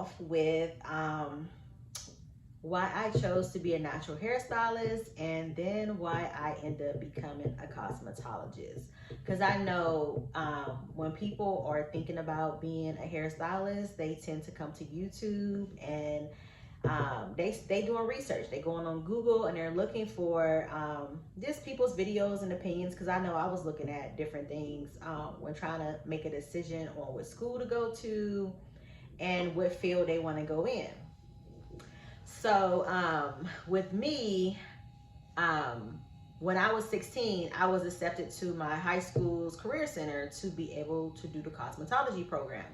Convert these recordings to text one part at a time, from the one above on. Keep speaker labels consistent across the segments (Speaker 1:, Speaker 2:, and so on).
Speaker 1: off with why I chose to be a natural hairstylist, and then why I ended up becoming a cosmetologist. Because I know when people are thinking about being a hairstylist, they tend to come to YouTube, and they doing research. They going on Google and they're looking for just people's videos and opinions. Because I know I was looking at different things when trying to make a decision on what school to go to and what field they want to go in. So with me, when I was 16, I was accepted to my high school's career center to be able to do the cosmetology program.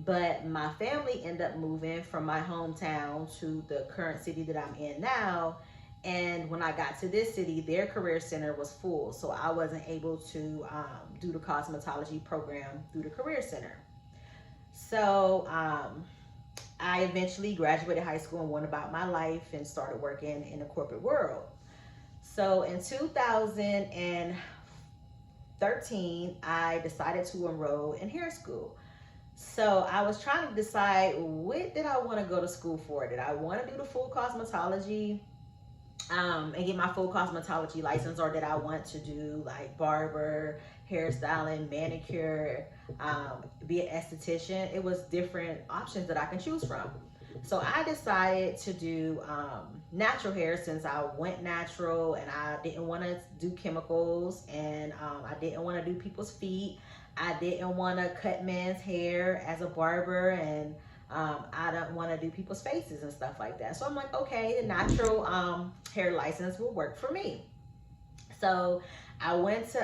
Speaker 1: But my family ended up moving from my hometown to the current city that I'm in now. And when I got to this city, their career center was full. So I wasn't able to do the cosmetology program through the career center. So I eventually graduated high school and went about my life and started working in the corporate world. So in 2013, I decided to enroll in hair school. So I was trying to decide, what did I want to go to school for? Did I want to do the full cosmetology and get my full cosmetology license, or did I want to do like barber, hairstyling, manicure, be an esthetician? It was different options that I can choose from. So I decided to do natural hair, since I went natural and I didn't want to do chemicals, and I didn't want to do people's feet. I didn't want to cut men's hair as a barber, and I don't want to do people's faces and stuff like that. So I'm like, okay, the natural hair license will work for me. So I went to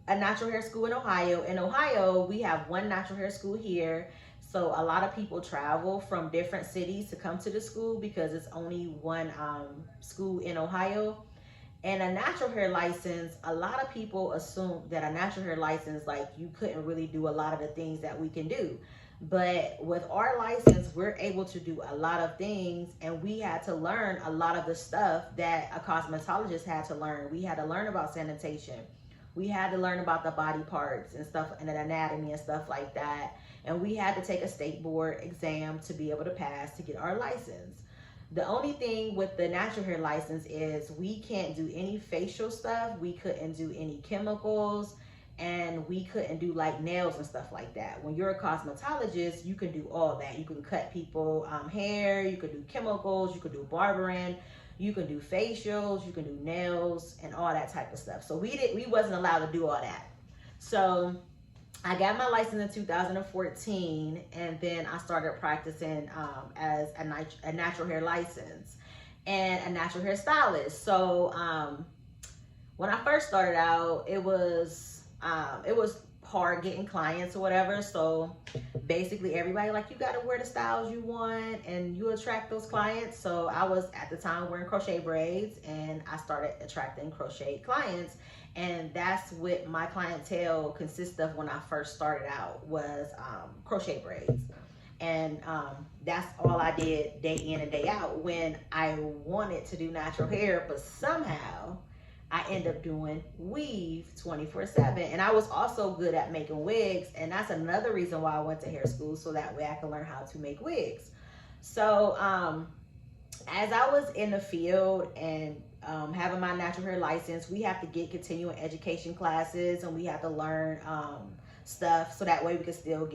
Speaker 1: a natural hair school in Ohio. In Ohio, we have one natural hair school here. So a lot of people travel from different cities to come to the school because it's only one school in Ohio. And a natural hair license, a lot of people assume that a natural hair license, like, you couldn't really do a lot of the things that we can do. But with our license, we're able to do a lot of things, and we had to learn a lot of the stuff that a cosmetologist had to learn. We had to learn about sanitation. We had to learn about the body parts and stuff, and the anatomy and stuff like that. And we had to take a state board exam to be able to pass to get our license. The only thing with the natural hair license is we can't do any facial stuff. We couldn't do any chemicals, and we couldn't do like nails and stuff like that. When you're a cosmetologist, you can do all that. You can cut people hair, you can do chemicals, you can do barbering, you can do facials, you can do nails, and all that type of stuff. So we wasn't allowed to do all that. So I got my license in 2014, and then I started practicing as a natural hair license and a natural hair stylist. So when I first started out, it was hard getting clients or whatever. So basically everybody, like, you got to wear the styles you want and you attract those clients. So I was at the time wearing crochet braids, and I started attracting crochet clients. And that's what my clientele consists of when I first started out, was crochet braids. And that's all I did day in and day out when I wanted to do natural hair. But somehow I end up doing weave 24/7. And I was also good at making wigs. And that's another reason why I went to hair school, so that way I can learn how to make wigs. So as I was in the field and having my natural hair license, we have to get continuing education classes, and we have to learn stuff, so that way we can still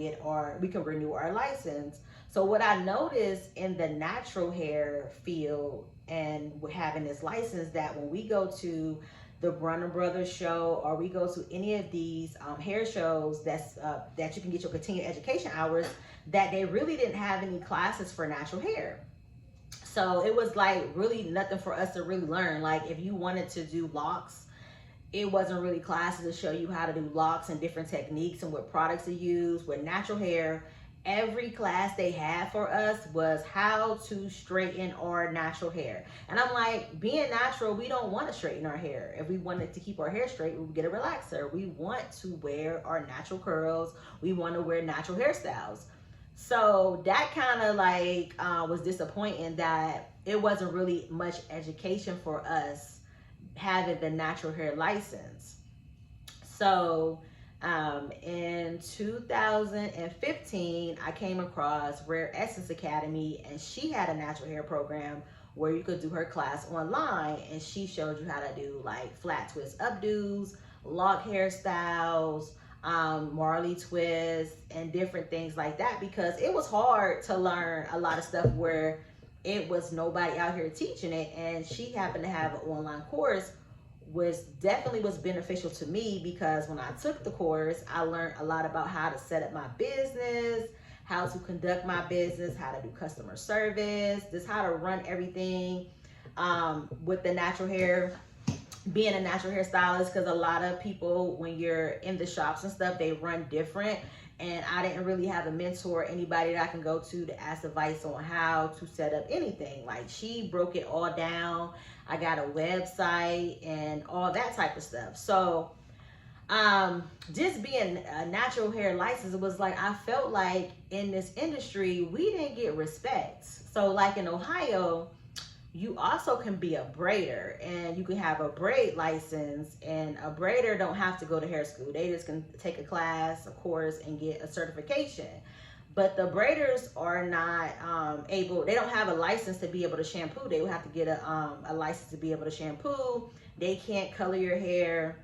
Speaker 1: we can renew our license. So what I noticed in the natural hair field and having this license, that when we go to the Brunner Brothers show, or we go to any of these hair shows that you can get your continuing education hours, that they really didn't have any classes for natural hair. So it was like really nothing for us to really learn. Like, if you wanted to do locks, it wasn't really classes to show you how to do locks and different techniques and what products to use. With natural hair, every class they had for us was how to straighten our natural hair. And I'm like, being natural, we don't want to straighten our hair. If we wanted to keep our hair straight, we would get a relaxer. We want to wear our natural curls. We want to wear natural hairstyles. So that kind of like was disappointing, that it wasn't really much education for us having the natural hair license. So In 2015, I came across Rare Essence Academy, and she had a natural hair program where you could do her class online, and she showed you how to do like flat twist updos, lock hairstyles, Marley twist, and different things like that, because it was hard to learn a lot of stuff where it was nobody out here teaching it. And she happened to have an online course, which definitely was beneficial to me, because when I took the course, I learned a lot about how to set up my business, how to conduct my business, how to do customer service, just how to run everything with the natural hair, being a natural hair stylist, because a lot of people, when you're in the shops and stuff, they run different. And I didn't really have a mentor, anybody that I can go to ask advice on how to set up anything. Like, she broke it all down. I got a website and all that type of stuff. So just being a natural hair license, it was like, I felt like in this industry, we didn't get respect. So like in Ohio, you also can be a braider, and you can have a braid license, and a braider don't have to go to hair school. They just can take a class, a course, and get a certification. But the braiders are not able, they don't have a license to be able to shampoo. They would have to get a license to be able to shampoo. They can't color your hair.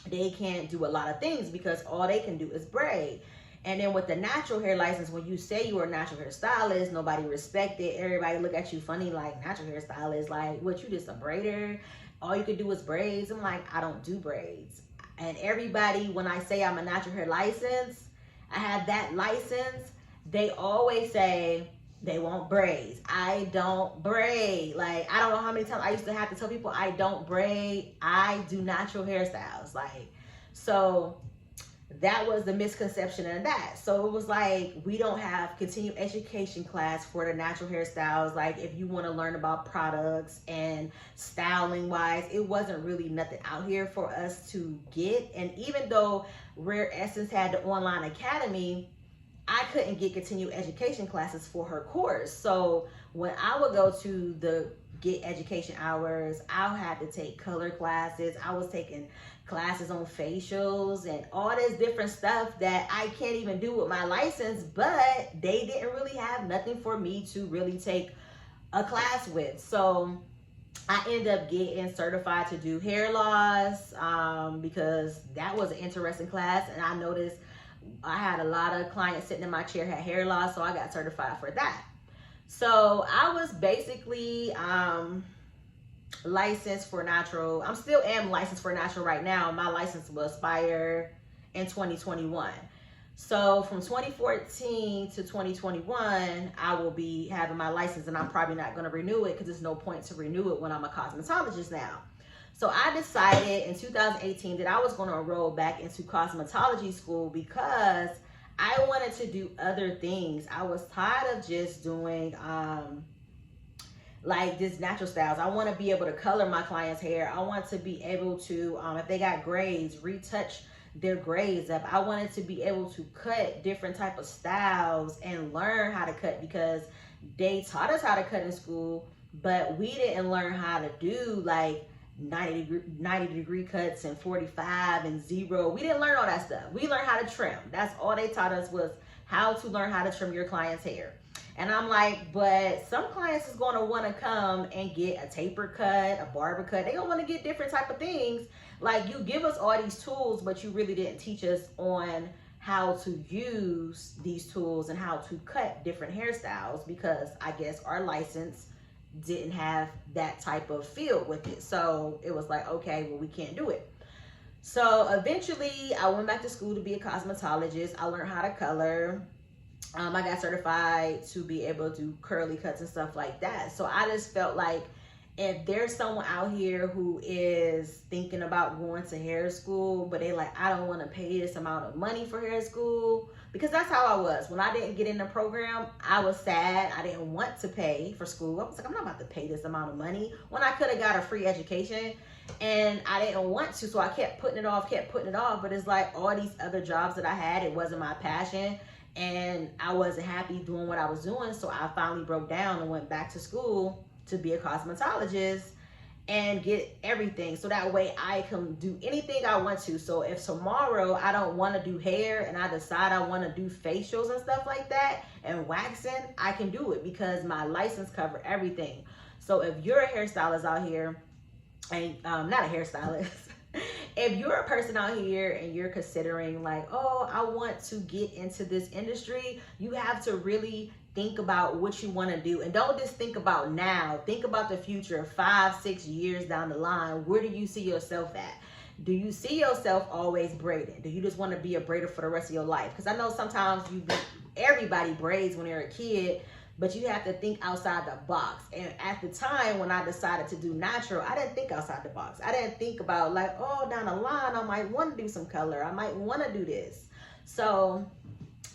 Speaker 1: They can't do a lot of things, because all they can do is braid. And then with the natural hair license, when you say you are a natural hair stylist, nobody respect it. Everybody look at you funny, like, natural hair stylist, like, what, you just a braider? All you could do is braids? I'm like, I don't do braids. And everybody, when I say I'm a natural hair license, I have that license, they always say they want braids. I don't braid. Like, I don't know how many times I used to have to tell people I don't braid. I do natural hairstyles. Like, so that was the misconception of that. So it was like, we don't have continued education class for the natural hairstyles. Like, if you want to learn about products and styling wise, it wasn't really nothing out here for us to get. And even though Rare Essence had the online academy, I couldn't get continued education classes for her course. So when I would go to the get education hours, I had to take color classes. I was taking classes on facials and all this different stuff that I can't even do with my license, but they didn't really have nothing for me to really take a class with. So I ended up getting certified to do hair loss because that was an interesting class. And I noticed I had a lot of clients sitting in my chair had hair loss, so I got certified for that. So I was basically licensed for natural. I'm still am licensed for natural right now. My license will expire in 2021. So from 2014 to 2021, I will be having my license, and I'm probably not going to renew it because there's no point to renew it when I'm a cosmetologist now. So I decided in 2018 that I was going to enroll back into cosmetology school because I wanted to do other things. I was tired of just doing like this natural styles. I want to be able to color my clients' hair. I want to be able to, if they got grades, retouch their grades up. I wanted to be able to cut different type of styles and learn how to cut, because they taught us how to cut in school, but we didn't learn how to do like 90 degree cuts and 45 and 0. We didn't learn all that stuff. We learned how to trim. That's all they taught us, was how to learn how to trim your client's hair. And I'm like, but some clients is going to want to come and get a taper cut, a barber cut. They don't want to get different type of things. Like, you give us all these tools, but you really didn't teach us on how to use these tools and how to cut different hairstyles, because I guess our license didn't have that type of field with it. So it was like, okay, well, we can't do it. So eventually I went back to school to be a cosmetologist. I learned how to color. I got certified to be able to do curly cuts and stuff like that. So I just felt like, if there's someone out here who is thinking about going to hair school, but they like, I don't want to pay this amount of money for hair school, because that's how I was. When I didn't get in the program, I was sad. I didn't want to pay for school. I was like, I'm not about to pay this amount of money when I could have got a free education. And I didn't want to, so I kept putting it off. But it's like all these other jobs that I had, it wasn't my passion. And I wasn't happy doing what I was doing. So I finally broke down and went back to school to be a cosmetologist. and get everything, so that way I can do anything I want to. So if tomorrow I don't want to do hair and I decide I want to do facials and stuff like that and waxing, I can do it because my license cover everything. So if you're a hairstylist out here, and not a hairstylist, if you're a person out here and you're considering like, oh, I want to get into this industry, you have to really think about what you want to do. And don't just think about now, think about the future, 5-6 years down the line. Where do you see yourself at? Do you see yourself always braiding? Do you just want to be a braider for the rest of your life? Because I know sometimes everybody braids when they're a kid, but you have to think outside the box. And at the time when I decided to do natural, I didn't think outside the box. I didn't think about like, oh, down the line, I might want to do some color. I might want to do this. So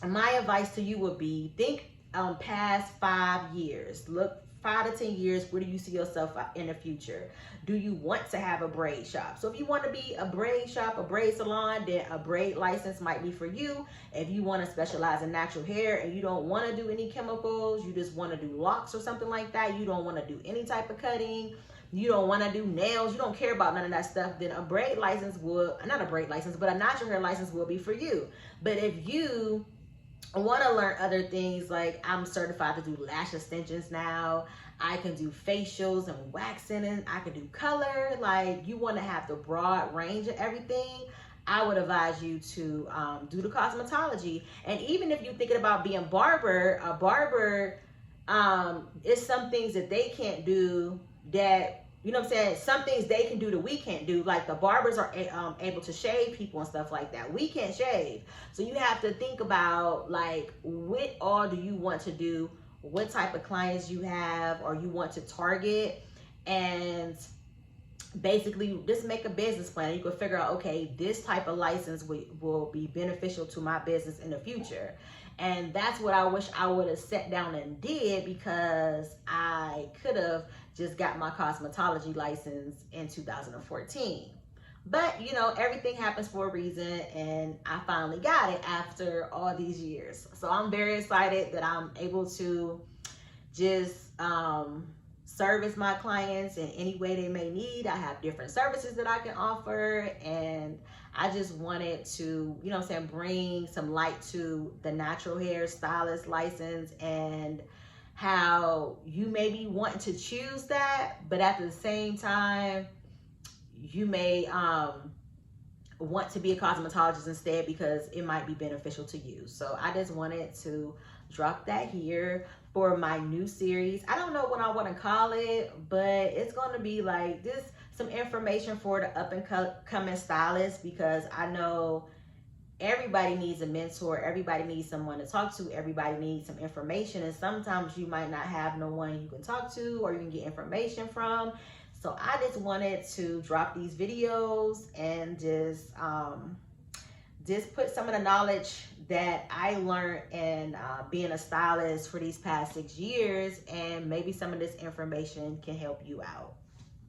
Speaker 1: my advice to you would be, think past 5 years. Look 5 to 10 years, where do you see yourself in the future? Do you want to have a braid shop? So if you want to be a braid shop, a braid salon, then a braid license might be for you. If you want to specialize in natural hair and you don't want to do any chemicals, you just want to do locks or something like that, you don't want to do any type of cutting, you don't want to do nails, you don't care about none of that stuff, then a braid license will, not a braid license, but a natural hair license will be for you. But if you want to learn other things, like I'm certified to do lash extensions now, I can do facials and waxing, and I can do color, like you want to have the broad range of everything, I would advise you to do the cosmetology. And even if you're thinking about being a barber is some things that they can't do that, you know what I'm saying? Some things they can do that we can't do. Like the barbers are able to shave people and stuff like that. We can't shave. So you have to think about like, what all do you want to do? What type of clients you have or you want to target, and basically just make a business plan. You can figure out, okay, this type of license will be beneficial to my business in the future. And that's what I wish I would have sat down and did, because I could have just got my cosmetology license in 2014. But you know, everything happens for a reason, and I finally got it after all these years. So I'm very excited that I'm able to just service my clients in any way they may need. I have different services that I can offer, and I just wanted to, you know what I'm saying, bring some light to the natural hair stylist license and how you may be wanting to choose that, but at the same time, you may want to be a cosmetologist instead because it might be beneficial to you. So I just wanted to drop that here for my new series. I don't know what I want to call it, but it's going to be like this, some information for the up and coming stylists, because I know everybody needs a mentor, everybody needs someone to talk to, everybody needs some information, and sometimes you might not have no one you can talk to or you can get information from. So I just wanted to drop these videos and just put some of the knowledge that I learned in being a stylist for these past 6 years, and maybe some of this information can help you out.